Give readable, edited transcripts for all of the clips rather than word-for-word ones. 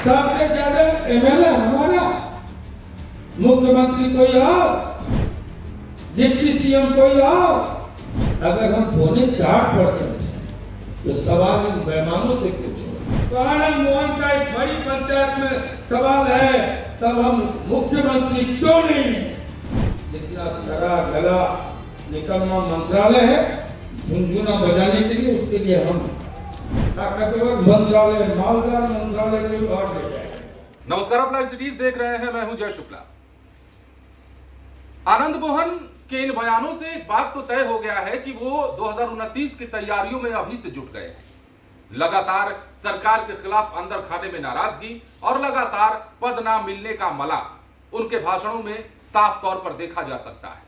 सबसे ज्यादा एमएलए हमारा, मुख्यमंत्री कोई और, डिप्टी सीएम कोई और। अगर हम 4.5% हैं तो सवाल इन बेईमानों से पूछो। तो आनंद मोहन का इस बड़ी पंचायत में सवाल है, तब हम मुख्यमंत्री क्यों नहीं? इतना सरा गला निकलना मंत्रालय है झुनझुना बजाने के लिए, उसके लिए हम ताकतवर मंत्रालय, मालदार मंत्रालय को और ले जाए। नमस्कार, आप लाइव सिटीज देख रहे हैं, मैं हूं जय शुक्ला। आनंद मोहन के इन बयानों से एक बात तो तय हो गया है कि वो 2029 की तैयारियों में अभी से जुट गए हैं। लगातार सरकार के खिलाफ अंदर खाने में नाराजगी और लगातार पद ना मिलने का मलाल उनके भाषणों में साफ तौर पर देखा जा सकता है।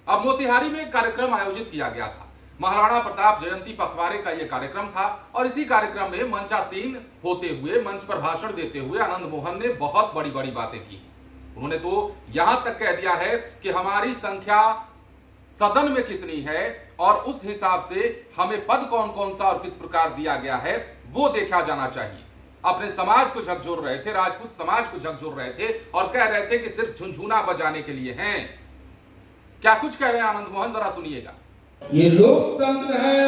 अब मोतिहारी में एक कार्यक्रम आयोजित किया गया था। महाराणा प्रताप जयंती पखवाड़े का यह कार्यक्रम था और इसी कार्यक्रम में मंचासीन होते हुए, मंच पर भाषण देते हुए आनंद मोहन ने बहुत बड़ी बड़ी बातें की। उन्होंने तो यहां तक कह दिया है कि हमारी संख्या सदन में कितनी है और उस हिसाब से हमें पद कौन कौन सा और किस प्रकार दिया गया है वो देखा जाना चाहिए। अपने समाज को झकझोर रहे थे, राजपूत समाज को झकझोर रहे थे और कह रहे थे कि सिर्फ झुनझुना बजाने के लिए हैं। क्या कुछ कह रहे हैं आनंद मोहन, जरा सुनिएगा। ये लोकतंत्र है,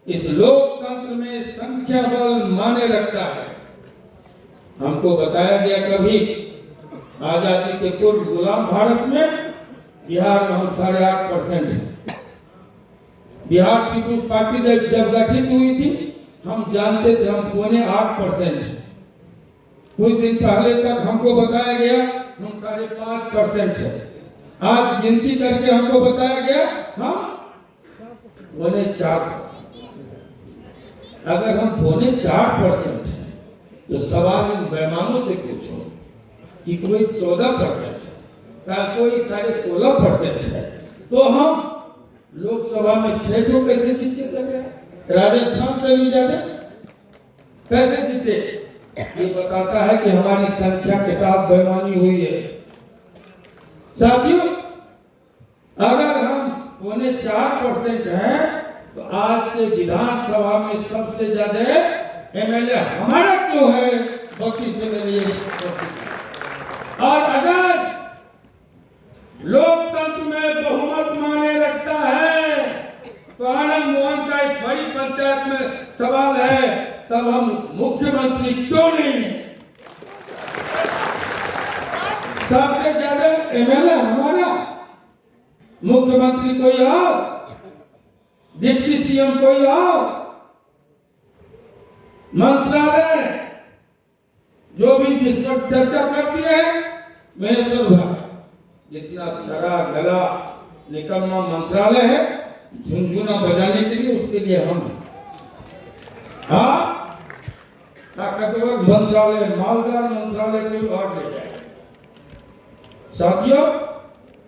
इस लोकतंत्र में संख्या बल माने रखता है। हमको बताया गया कभी आजादी के पूर्व गुलाम भारत में बिहार में हम 8.5% हैं। बिहार पीपुल्स पार्टी जब गठित हुई थी हम जानते थे हम 8.25% हैं। कुछ दिन पहले तक हमको बताया गया हम 5.5% हैं। आज गिनती करके हमको बताया गया हम 4%। अगर हम 4.5% हैं तो सवाल इन बेईमानों से पूछो कि कोई 14% है, कोई 16.5% है, तो हम लोकसभा में 6 को कैसे जीते चले? राजस्थान से भी ज्यादा कैसे जीते? ये बताता है कि हमारी संख्या के साथ बेईमानी हुई है। साथियों, अगर हम 4.5% हैं तो आज के विधानसभा में सबसे ज्यादा एमएलए हमारा क्यों है? बाकी से मेरे और अगर लोकतंत्र में बहुमत माने रखता है तो आनंद मोहन का इस बड़ी पंचायत में सवाल है, तब हम मुख्यमंत्री क्यों नहीं? सबसे ज्यादा एमएलए हमारा, मुख्यमंत्री कोई और, डिप्टी सीएम कोई और, मंत्रालय जो भी जिस पर चर्चा करती है महेश्वर भाई, इतना सरा गला निकलना मंत्रालय है झुनझुना बजाने के लिए, उसके लिए हम ताकतवर मंत्रालय, मालदार मंत्रालय को और ले जाए। साथियों,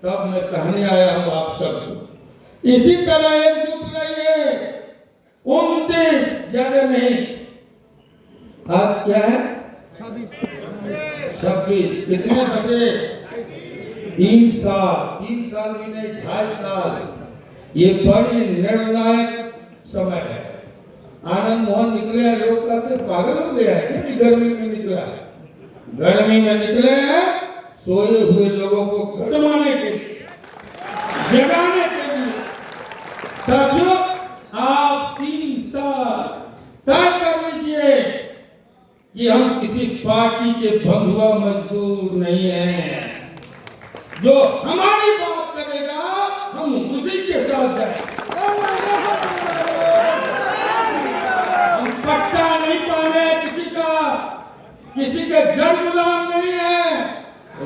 तब मैं कहने आया हूं आप सबको, इसी तरह एकजुट रहिए। 29 ज्यादा नहीं, आज क्या है 26, कितने बचे? 3 साल भी नहीं, 2.5 साल। ये बड़ी निर्णायक समय है। आनंद मोहन निकले हैं, लोग कहते पागल हो गया है कि गर्मी में निकला है। गर्मी में निकले हैं सोए हुए लोगों को गड़माने के लिए, जगाने के लिए। साथियों, आप 3 साल तय कर लीजिए कि हम किसी पार्टी के बंधुआ मजदूर नहीं हैं। जो हमारी बात करेगा हम उसी के साथ जाएंगे। हम पट्टा नहीं पाने किसी का जन गुलाम नहीं है।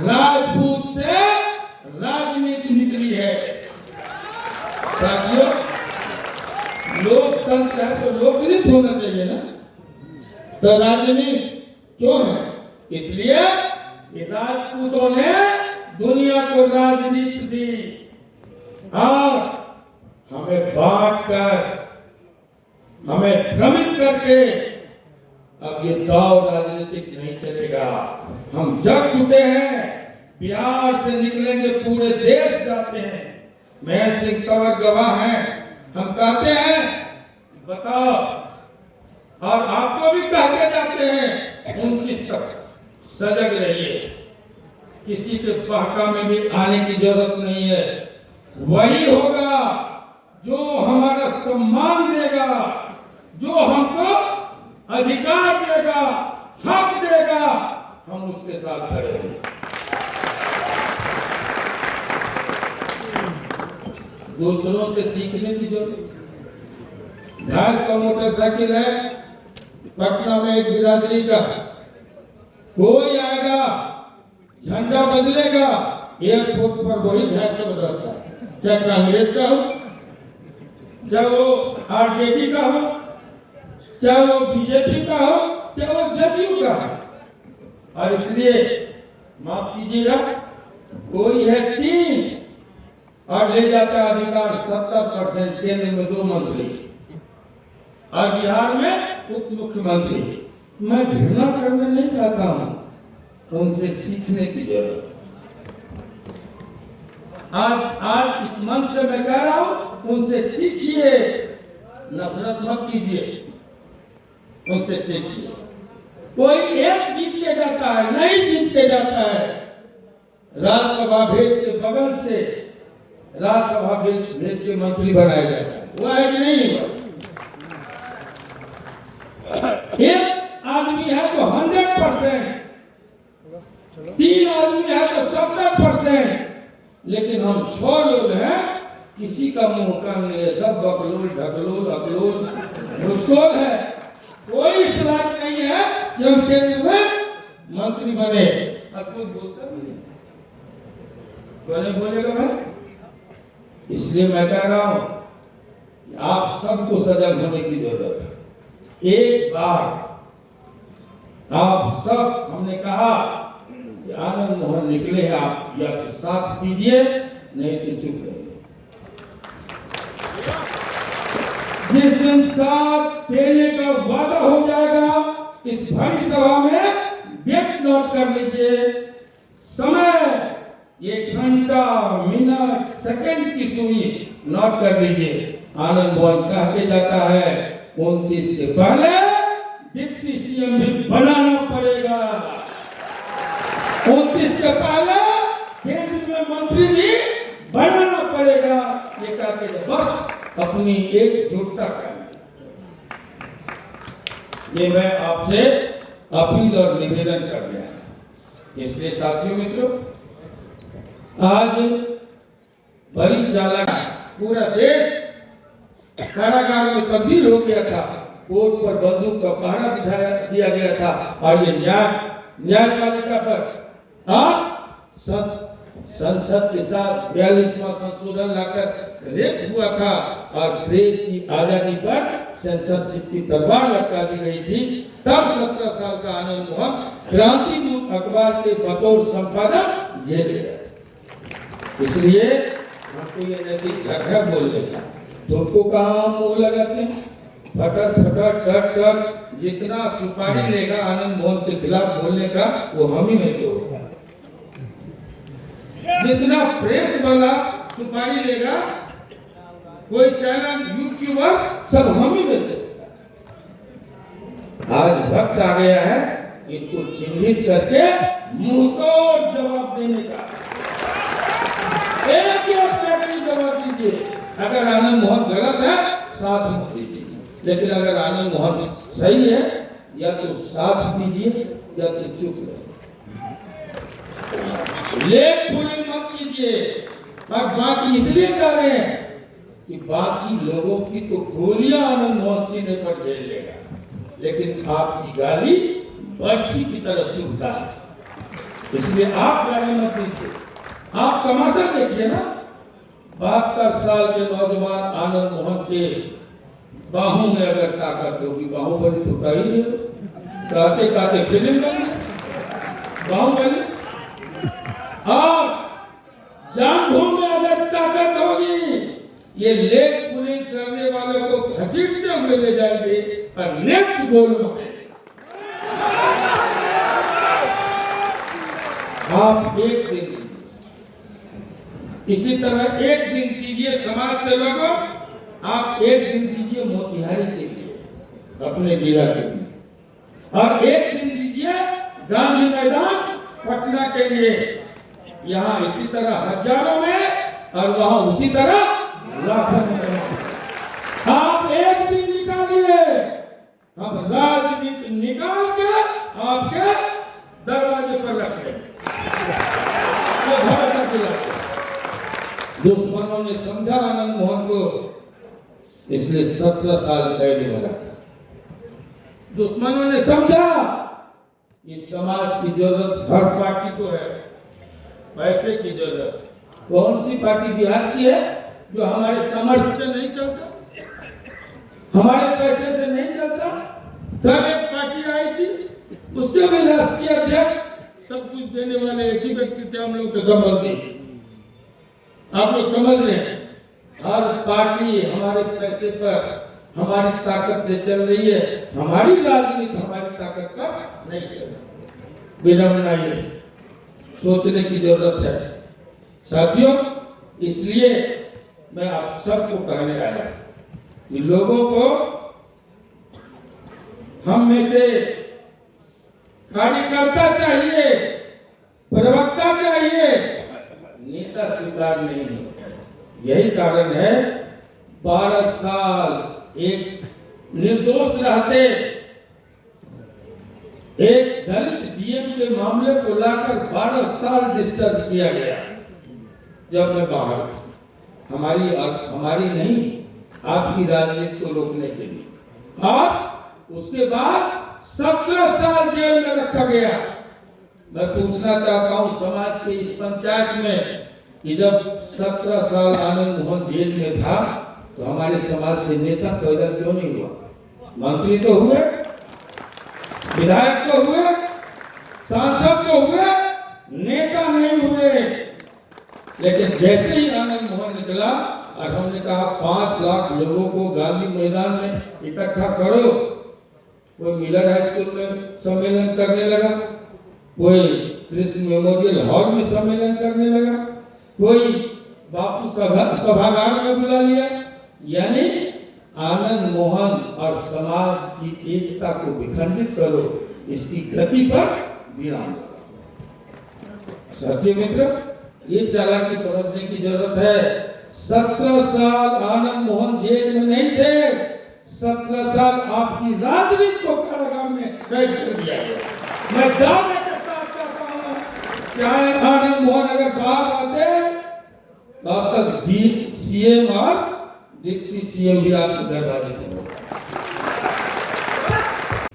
राजपूत से राजनीति निकली है। साथियों, लोकतंत्र है तो लोकनीति होना चाहिए ना, तो राजनीति क्यों है? इसलिए राजपूतों ने दुनिया को राजनीति दी और हमें बांट कर, हमें भ्रमित करके अब ये दौर राजनीतिक नहीं चलेगा। हम जग चुके हैं, बिहार से निकलेंगे पूरे देश जाते हैं। महेश सिंह तंवर गवाह हैं। हम कहते हैं बताओ, और आपको भी कहते जाते हैं 29 तक सजग रहिए, किसी के बहका में भी आने की जरूरत नहीं है। वही होगा जो हमारा सम्मान देगा, जो हमको अधिकार देगा, हक देगा, हम उसके साथ खड़े हैं। दूसरों से सीखने की जरूरत। 250 मोटरसाइकिल है पटना में एक बिरादरी का, कोई आएगा झंडा बदलेगा, एयरपोर्ट पर वही 250 बदलता है, चाहे कांग्रेस का हो, चाहे वो आरजेडी का हो, चाहे वो बीजेपी का हो, चाहे वो जदयू का हो। और इसलिए माफ कीजिएगा, कोई है 3 और ले जाता है अधिकार 70%, केंद्र में 2 मंत्री और बिहार में उप मुख्यमंत्री। मैं घृणा करने नहीं चाहता हूं, उनसे सीखने की जरूरत। आज इस मन से मैं कह रहा हूं, उनसे सीखिए, नफरत मत कीजिए, उनसे सीखिए। कोई एक जीत के जाता है, नहीं जीत के जाता है। राज्यसभा भेज के बगल से राज्यसभा भेज के मंत्री बनाया जाता है, वो है कि नहीं हुआ? एक आदमी है तो 100%, 3 आदमी है तो 70%, लेकिन हम 6 लोग हैं, किसी का मुंह कान नहीं है, सब बकलोल ढकलोल अकलोल मुस्कोल है। कोई इस लायक नहीं है कि हम केंद्र में मंत्री बने। अब कोई बोलता नहीं, कौन बोलेगा? मैं इसलिए मैं कह रहा हूं कि आप सबको सजग होने की जरूरत है। एक बार आप सब, हमने कहा कि आनंद मोहन निकले हैं, आप या तो साथ दीजिए, नहीं तो चुप रहिए। जिस दिन साथ देने का वादा हो जाएगा, इस भरी सभा में डेट नोट कर लीजिए, समय, ये घंटा, मिनट, सेकंड की सुई नोट कर लीजिए। आनंद मोहन कहते जाता है 29 के पहले डिप्टी सीएम भी बनाना पड़ेगा, 29 के पहले केंद्र में मंत्री भी बनाना पड़ेगा। ये कहते बस अपनी एकजुटता करें। ये मैं आपसे अपील और निवेदन कर रहा हूं। इसलिए साथियों मित्रों, आज बड़ी चालाक पूरा देश कारागार में तब्दील हो गया था, कोर्ट पर बंदूक का पहरा बिछाया दिया गया था, और ये न्यायपालिका पर आज संसद के साथ 42वां संशोधन लाकर रेप हुआ था, और प्रेस की आजादी पर सेंसरशिप की तलवार लटका दी गई थी। तब 17 साल का आनंद मोहन क्रांति दूत अखबार के बतौर संपादक जेल गया। इसलिए हमको ये नैतिक हक है बोलने का। तो को कहाँ मुंह लगाते हैं, फटर फटर टट टट, जितना सुपारी लेगा आनंद मोहन के खिलाफ बोलने का, वो हम ही में से होता है। जितना प्रेस वाला सुपारी लेगा, कोई चैनल, यूट्यूबर, सब हम ही में से होता है। आज वक्त आ गया है इनको चिन्हित करके मुंहतोड़ जवाब देने का। एक जवाब दीजिए। अगर आनंद मोहन गलत है, साथ मत दीजिए, लेकिन अगर आनंद मोहन सही है, या तो साथ दीजिए या तो चुप रहिए। लेख पुलिंग मत कीजिए। और बाकी इसलिए कर रहे हैं कि बाकी लोगों की तो गोलियां आनंद मोहन सीने पर झेल लेगा, लेकिन आपकी गाली बर्छी की तरह चुभता है। इसलिए आप गाली मत दीजिए। आप तमाशा देखिए ना, 72 साल के नौजवान आनंद मोहन के बाहों में अगर ताकत होगी, बाहुबली तो कही नहीं, कहते कहते फिल्म बनी बाहुबली। और जांघों में अगर ताकत होगी, ये लेग पुलिंग करने वालों को घसीटते हुए ले जाएंगे और नेक्स्ट गोल मारेंगे। आप एक दिन दीजिए, इसी तरह एक दिन दीजिए समाज के लोगों, आप एक दिन दीजिए मोतिहारी के लिए, अपने जिला के लिए, और एक दिन दीजिए करेंगे। यहाँ इसी तरह हजारों में और वहां उसी तरह लाखों में। आप एक दिन निकालिए, हम राजनीति निकाल के आपके दरवाजे पर रख देंगे। दुश्मनों ने समझा आनंद मोहन को, इसलिए 17 साल कैद में रखा। दुश्मनों ने समझा कि समाज की जरूरत हर पार्टी को है, पैसे की जरूरत। कौन सी पार्टी बिहार की है जो हमारे सामर्थ्य से नहीं चलता, हमारे पैसे से नहीं चलता? कल एक पार्टी आई थी, उसके भी राष्ट्रीय अध्यक्ष सब कुछ देने वाले एक ही व्यक्ति थे, हम लोग के संबंधी। आप लोग समझ रहे हैं, हर पार्टी हमारे पैसे पर, हमारी ताकत से चल रही है। हमारी राजनीति हमारी ताकत पर नहीं चल रही। विडंबना ये सोचने की जरूरत है साथियों। इसलिए मैं आप सबको कहने आया कि लोगों को, हम में से कार्यकर्ता चाहिए, प्रवक्ता चाहिए, नेता स्वीकार नहीं है। यही कारण है 12 साल एक निर्दोष रहते एक दलित डीएम के मामले को लाकर 12 साल डिस्टर्ब किया गया। जब मैं बाहर, हमारी नहीं, आपकी राजनीति को रोकने के लिए। और उसके बाद 17 साल जेल में रखा गया। मैं पूछना चाहता हूं समाज के इस पंचायत में कि जब 17 साल आनंद मोहन जेल में था तो हमारे समाज से नेता पैदा क्यों नहीं हुआ? मंत्री तो हुए, विधायक तो हुए, सांसद तो हुए, नेता नहीं हुए। लेकिन जैसे ही आनंद मोहन निकला और हमने कहा 5 लाख लोगों को गांधी मैदान में इकट्ठा करो, कोई मिलर हाई स्कूल में सम्मेलन करने लगा, कोई कृष्ण मेमोरियल हॉल में सम्मेलन करने लगा, कोई बापू सभागार में बुला लिया। यानी आनंद मोहन और समाज की एकता को विखंडित करो, इसकी गति पर विराम करो। साथी मित्र, ये चालाकी समझने की जरूरत है। 17 साल आनंद मोहन जेल में नहीं थे, 17 साल आपकी राजनीति को कारागार में कैद कर दिया गया। मैं दावे के साथ कहता हूं कि आनंद मोहन अगर बाहर आते तो अब तक सीएम और डिप्टी सीएम भी आपके दरवाजे पर होगा।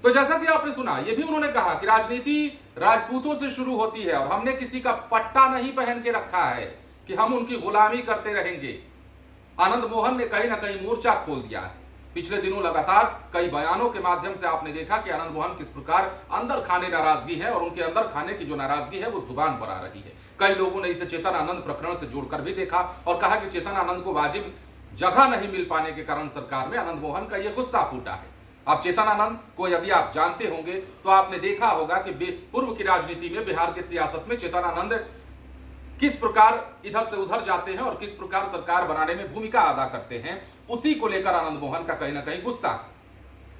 तो जैसा कि आपने सुना, ये भी उन्होंने कहा कि राजनीति राजपूतों से शुरू होती है और हमने किसी का पट्टा नहीं पहन के रखा है कि हम उनकी गुलामी करते रहेंगे। आनंद मोहन ने कहीं ना कहीं मोर्चा खोल दिया है। पिछले दिनों लगातार कई बयानों के माध्यम से आपने देखा कि आनंद मोहन किस प्रकार अंदर खाने नाराजगी है, और उनके अंदर खाने की जो नाराजगी है वो जुबान पर आ रही है। कई लोगों ने इसे चेतन आनंद प्रकरण से जोड़कर भी देखा और कहा कि चेतन आनंद को वाजिब जगह नहीं मिल पाने के कारण सरकार में आनंद मोहन का यह गुस्सा फूटा है। अब चेतन आनंद को यदि आप जानते होंगे तो आपने देखा होगा कि पूर्व की राजनीति में, बिहार की सियासत में चेतन आनंद किस प्रकार इधर से उधर जाते हैं और किस प्रकार सरकार बनाने में भूमिका अदा करते हैं, उसी को लेकर आनंद मोहन का कहीं ना कहीं गुस्सा है।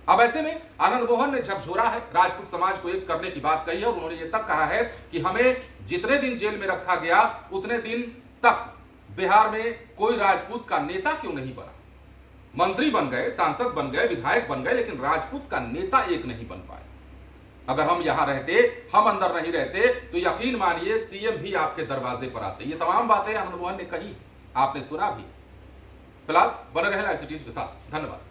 अब ऐसे में आनंद मोहन ने झकझोरा है, राजपूत समाज को एक करने की बात कही है और उन्होंने ये तक कहा है कि हमें जितने दिन जेल में रखा गया उतने दिन तक बिहार में कोई राजपूत का नेता क्यों नहीं बना। मंत्री बन गए, सांसद बन गए, विधायक बन गए, लेकिन राजपूत का नेता एक नहीं बन पाए। अगर हम यहां रहते, हम अंदर नहीं रहते, तो यकीन मानिए सीएम भी आपके दरवाजे पर आते। ये तमाम बातें आनंद मोहन ने कही, आपने सुना भी। फिलहाल बने रहे लाइव सिटीज के साथ। धन्यवाद।